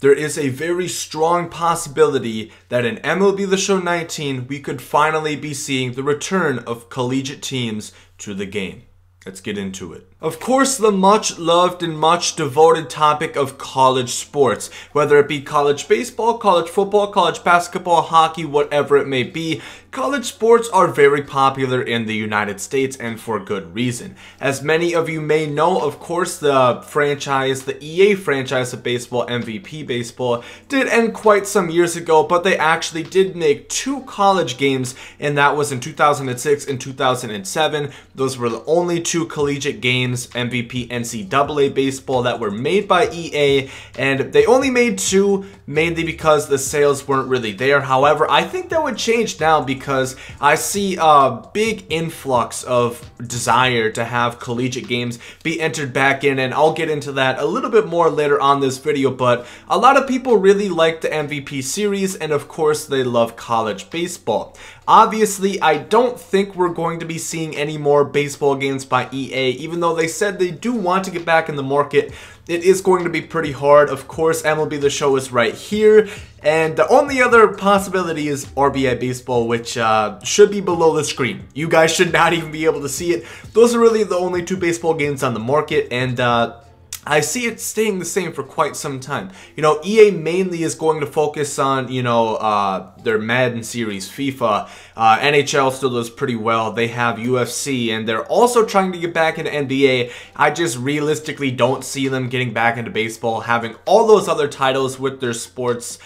There is a very strong possibility that in MLB The Show 19, we could finally be seeing the return of collegiate teams to the game. Let's get into it. Of course, the much loved and much devoted topic of college sports, whether it be college baseball, college football, college basketball, hockey, whatever it may be, college sports are very popular in the United States, and for good reason. As many of you may know, of course, the EA franchise of baseball, MVP Baseball, did end quite some years ago, but they actually did make 2 college games, and that was in 2006 and 2007. Those were the only 2 collegiate games, MVP NCAA Baseball, that were made by EA, and they only made 2 mainly because the sales weren't really there. However, I think that would change now because I see a big influx of desire to have collegiate games be entered back in, and I'll get into that a little bit more later on this video. But a lot of people really like the MVP series, and of course they love college baseball. Obviously, I don't think we're going to be seeing any more baseball games by EA, even though they said they do want to get back in the market. It is going to be pretty hard. Of course, MLB The Show is right here, and the only other possibility is RBI Baseball, which should be below the screen. You guys should not even be able to see it. Those are really the only 2 baseball games on the market, and I see it staying the same for quite some time. You know, EA mainly is going to focus on, you know, their Madden series, FIFA. NHL still does pretty well. They have UFC, and they're also trying to get back into NBA. I just realistically don't see them getting back into baseball, having all those other titles with their sports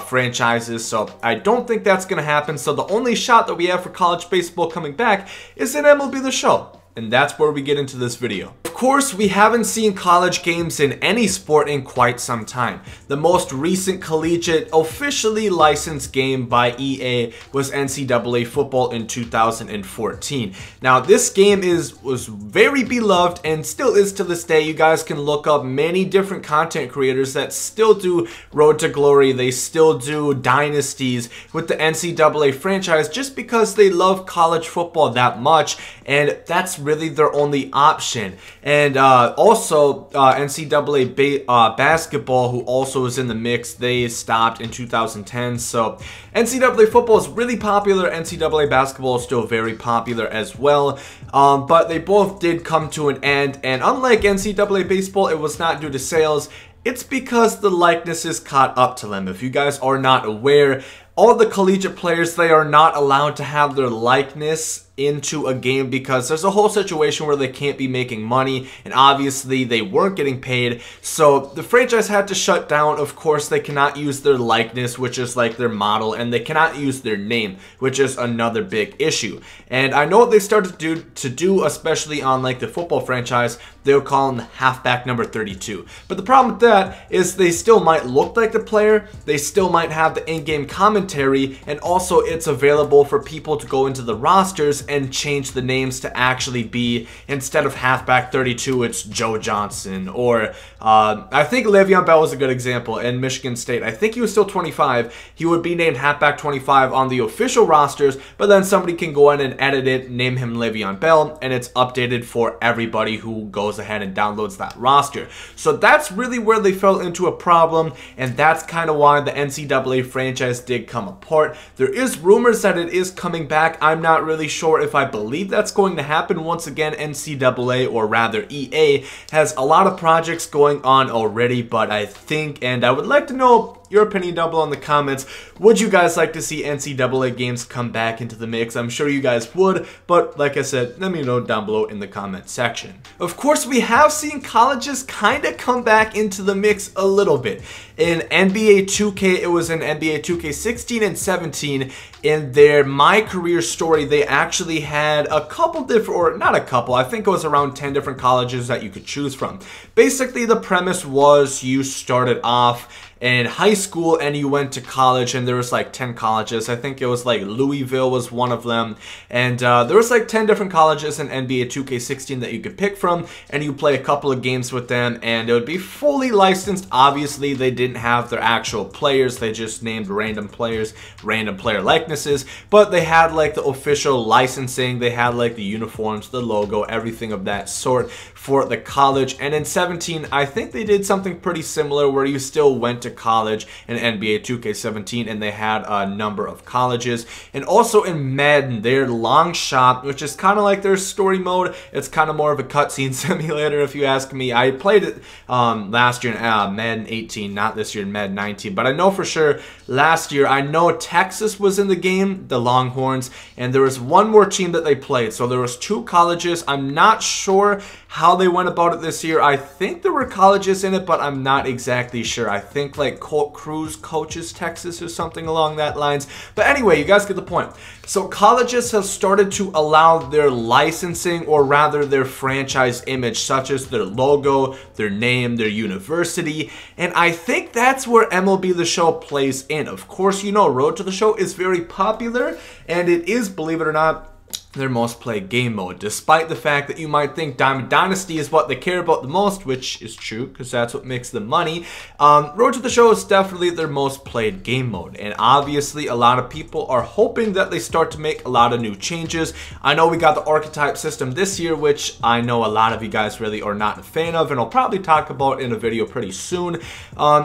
franchises. So I don't think that's going to happen. So the only shot that we have for college baseball coming back is in MLB The Show. And that's where we get into this video. Of course, we haven't seen college games in any sport in quite some time. The most recent collegiate officially licensed game by EA was NCAA football in 2014. Now, this game was very beloved and still is to this day. You guys can look up many different content creators that still do Road to Glory. They still do dynasties with the NCAA franchise just because they love college football that much, and that's really their only option. And also NCAA basketball, who also is in the mix, they stopped in 2010. So NCAA football is really popular. NCAA basketball is still very popular as well, but they both did come to an end. And unlike NCAA baseball, it was not due to sales. It's because the likenesses caught up to them. If you guys are not aware, all the collegiate players, they are not allowed to have their likeness into a game because there's a whole situation where they can't be making money, and obviously they weren't getting paid, so the franchise had to shut down. Of course, they cannot use their likeness, which is like their model, and they cannot use their name, which is another big issue. And I know what they started to do, especially on like the football franchise, they'll call him the halfback number 32. But the problem with that is they still might look like the player, they still might have the in-game commentary, and also it's available for people to go into the rosters and change the names to actually be, instead of halfback 32, it's Joe Johnson, or I think Le'Veon Bell was a good example in Michigan State. I think he was still 25. He would be named halfback 25 on the official rosters, but then somebody can go in and edit it, name him Le'Veon Bell, and it's updated for everybody who goes ahead and downloads that roster. So that's really where they fell into a problem, and that's kind of why the NCAA franchise did come apart. There is rumors that it is coming back. I'm not really sure if I believe that's going to happen. Once again, NCAA, or rather EA, has a lot of projects going on already, but I think, and I would like to know your opinion down below in the comments, would you guys like to see NCAA games come back into the mix? I'm sure you guys would, but like I said, let me know down below in the comment section. Of course, we have seen colleges kind of come back into the mix a little bit. In NBA 2K, it was in NBA 2K16 and 17. In their My Career Story, they actually had a couple different, or not a couple, I think it was around 10 different colleges that you could choose from. Basically, the premise was you started off in high school and you went to college, and there was like 10 colleges. I think it was like Louisville was one of them, and there was like 10 different colleges in NBA 2K16 that you could pick from, and you play a couple of games with them, and it would be fully licensed. Obviously, they didn't have their actual players, they just named random players, random player likenesses, but they had like the official licensing, they had like the uniforms, the logo, everything of that sort for the college. And in 17, I think they did something pretty similar where you still went to college in NBA 2K17, and they had a number of colleges. And also in Madden, their long shot, which is kind of like their story mode. It's kind of more of a cutscene simulator, if you ask me. I played it last year in Madden 18, not this year in Madden 19, but I know for sure last year, I know Texas was in the game, the Longhorns, and there was one more team that they played. So there was 2 colleges. I'm not sure how they went about it this year. I think there were colleges in it, but I'm not exactly sure. I think like Colt Cruz coaches Texas or something along that lines. But anyway, you guys get the point. So colleges have started to allow their licensing, or rather their franchise image, such as their logo, their name, their university, and I think that's where MLB The Show plays in. Of course, you know, Road to the Show is very popular, and it is, believe it or not, their most played game mode, despite the fact that you might think Diamond Dynasty is what they care about the most, which is true because that's what makes them money. Road to the Show is definitely their most played game mode, and obviously a lot of people are hoping that they start to make a lot of new changes. I know we got the archetype system this year, which I know a lot of you guys really are not a fan of, and I'll probably talk about in a video pretty soon.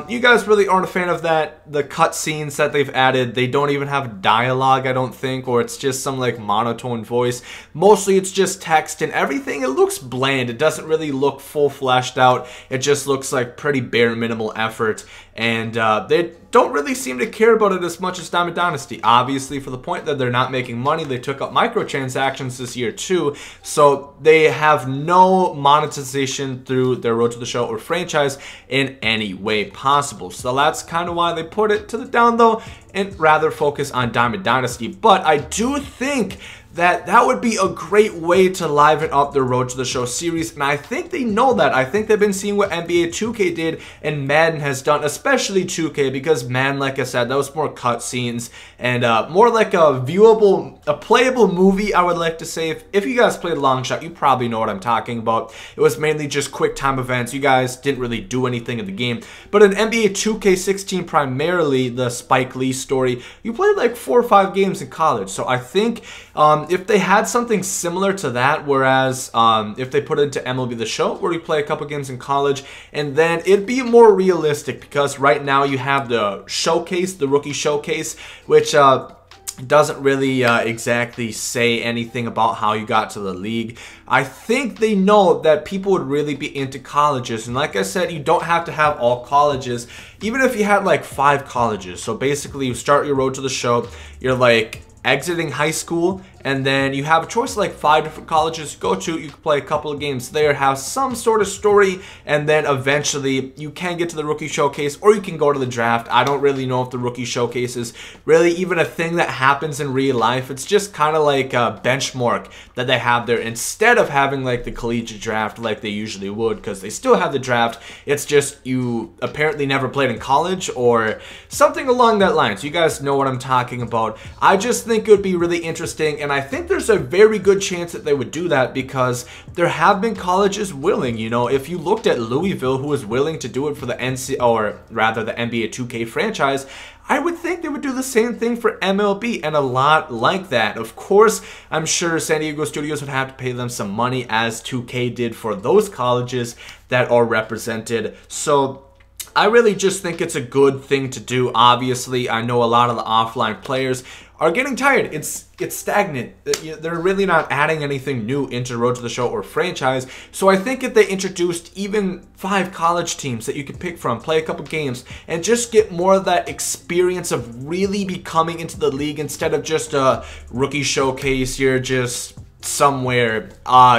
You guys really aren't a fan of that. The cutscenes that they've added, they don't even have dialogue, I don't think, or it's just some like monotone voice. Mostly it's just text and everything. It looks bland. It doesn't really look full fleshed out. It just looks like pretty bare minimal effort, and they don't really seem to care about it as much as Diamond Dynasty. Obviously, for the point that they're not making money, they took up microtransactions this year too, so they have no monetization through their Road to the Show or franchise in any way possible. So that's kind of why they put it to the down low and rather focus on Diamond Dynasty. But I do think that would be a great way to liven up their Road to the Show series, and I think they know that. I think they've been seeing what NBA 2K did and Madden has done, especially 2K, because Madden, like I said, that was more cutscenes and more like a viewable, a playable movie, I would like to say. If you guys played Long Shot, you probably know what I'm talking about. It was mainly just quick time events. You guys didn't really do anything in the game. But in NBA 2K16, primarily the Spike Lee story, you played like 4 or 5 games in college. So I think if they had something similar to that, whereas if they put it into MLB The Show, where you play a couple games in college, and then it'd be more realistic, because right now you have the showcase, the rookie showcase, which doesn't really exactly say anything about how you got to the league. I think they know that people would really be into colleges, and like I said, you don't have to have all colleges, even if you had like 5 colleges. So basically you start your Road to the Show, you're like exiting high school, and then you have a choice of like 5 different colleges to go to. You can play a couple of games there, have some sort of story, and then eventually you can get to the rookie showcase, or you can go to the draft. I don't really know if the rookie showcase is really even a thing that happens in real life. It's just kind of like a benchmark that they have there, instead of having like the collegiate draft like they usually would, because they still have the draft. It's just you apparently never played in college or something along that line. So you guys know what I'm talking about. I just think it would be really interesting, and I think there's a very good chance that they would do that, because there have been colleges willing. You know, if you looked at Louisville, who was willing to do it for the the NBA 2K franchise, I would think they would do the same thing for MLB, and a lot like that. Of course, I'm sure San Diego Studios would have to pay them some money, as 2K did for those colleges that are represented. So I really just think it's a good thing to do. Obviously, I know a lot of the offline players are getting tired. It's stagnant. They're really not adding anything new into Road to the Show or franchise. So I think if they introduced even 5 college teams that you could pick from, play a couple games, and just get more of that experience of really becoming into the league, instead of just a rookie showcase, you're just somewhere,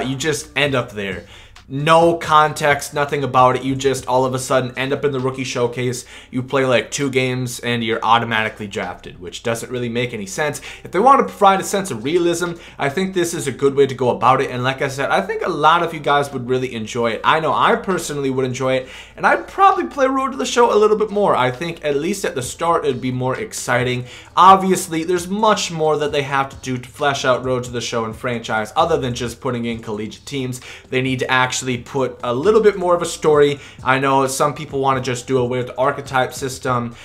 you just end up there. No context, nothing about it. You just all of a sudden end up in the rookie showcase. You play like 2 games and you're automatically drafted, which doesn't really make any sense. If they want to provide a sense of realism, I think this is a good way to go about it. And like I said, I think a lot of you guys would really enjoy it. I know I personally would enjoy it, and I'd probably play Road to the Show a little bit more. I think at least at the start it'd be more exciting. Obviously, there's much more that they have to do to flesh out Road to the Show and franchise, other than just putting in collegiate teams. They need to actually actually put a little bit more of a story. I know some people want to just do away with the archetype system.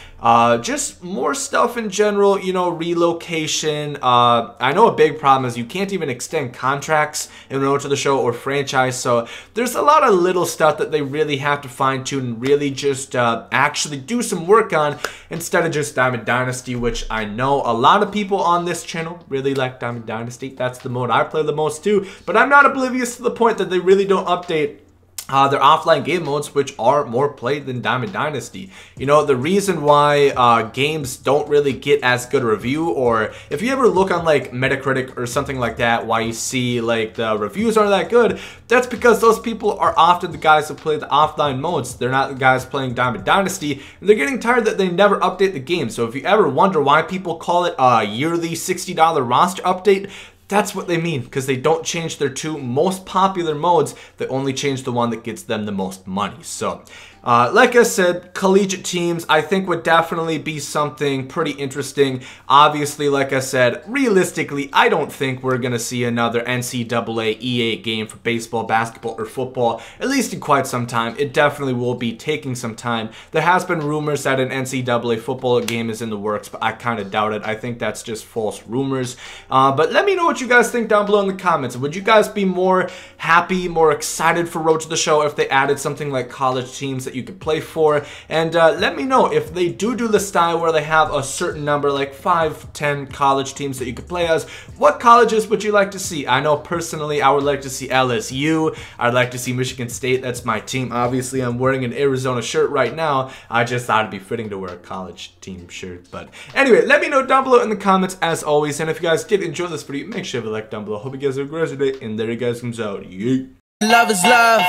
Just more stuff in general, you know, relocation. I know a big problem is you can't even extend contracts in Road to the Show or franchise, so there's a lot of little stuff that they really have to fine tune and really just actually do some work on instead of just Diamond Dynasty, which I know a lot of people on this channel really like Diamond Dynasty. That's the mode I play the most too, but I'm not oblivious to the point that they really don't update their offline game modes, which are more played than Diamond Dynasty. You know, the reason why games don't really get as good a review, or if you ever look on like Metacritic or something like that, why you see like the reviews aren't that good, that's because those people are often the guys who play the offline modes. They're not the guys playing Diamond Dynasty, and they're getting tired that they never update the game. So if you ever wonder why people call it a yearly $60 roster update, that's what they mean, because they don't change their two most popular modes. They only change the one that gets them the most money. So, like I said, collegiate teams, I think would definitely be something pretty interesting. Obviously, like I said, realistically, I don't think we're going to see another NCAA E8 game for baseball, basketball, or football, at least in quite some time. It definitely will be taking some time. There has been rumors that an NCAA football game is in the works, but I kind of doubt it. I think that's just false rumors. But let me know what you guys think down below in the comments. Would you guys be more happy, more excited for Road to the Show if they added something like college teams that you could play for? And let me know if they do the style where they have a certain number, like 5, 10 college teams that you could play as. What colleges would you like to see? I know personally I would like to see LSU. I'd like to see Michigan State. That's my team. Obviously, I'm wearing an Arizona shirt right now. I just thought it'd be fitting to wear a college team shirt. But anyway, let me know down below in the comments as always. And if you guys did enjoy this video, make sure to like down below. Hope you guys have a great day. And there you guys comes out. Yeet. Love is love,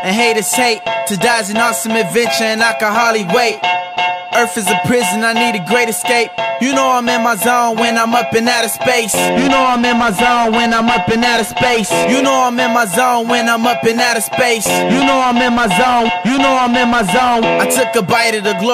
and hate is hate. To die is an awesome adventure, and I can hardly wait. Earth is a prison, I need a great escape. You know I'm in my zone when I'm up in outer space. You know I'm in my zone when I'm up in outer space. You know I'm in my zone when I'm up in outer space. You know I'm in my zone. You know I'm in my zone. I took a bite of the glory.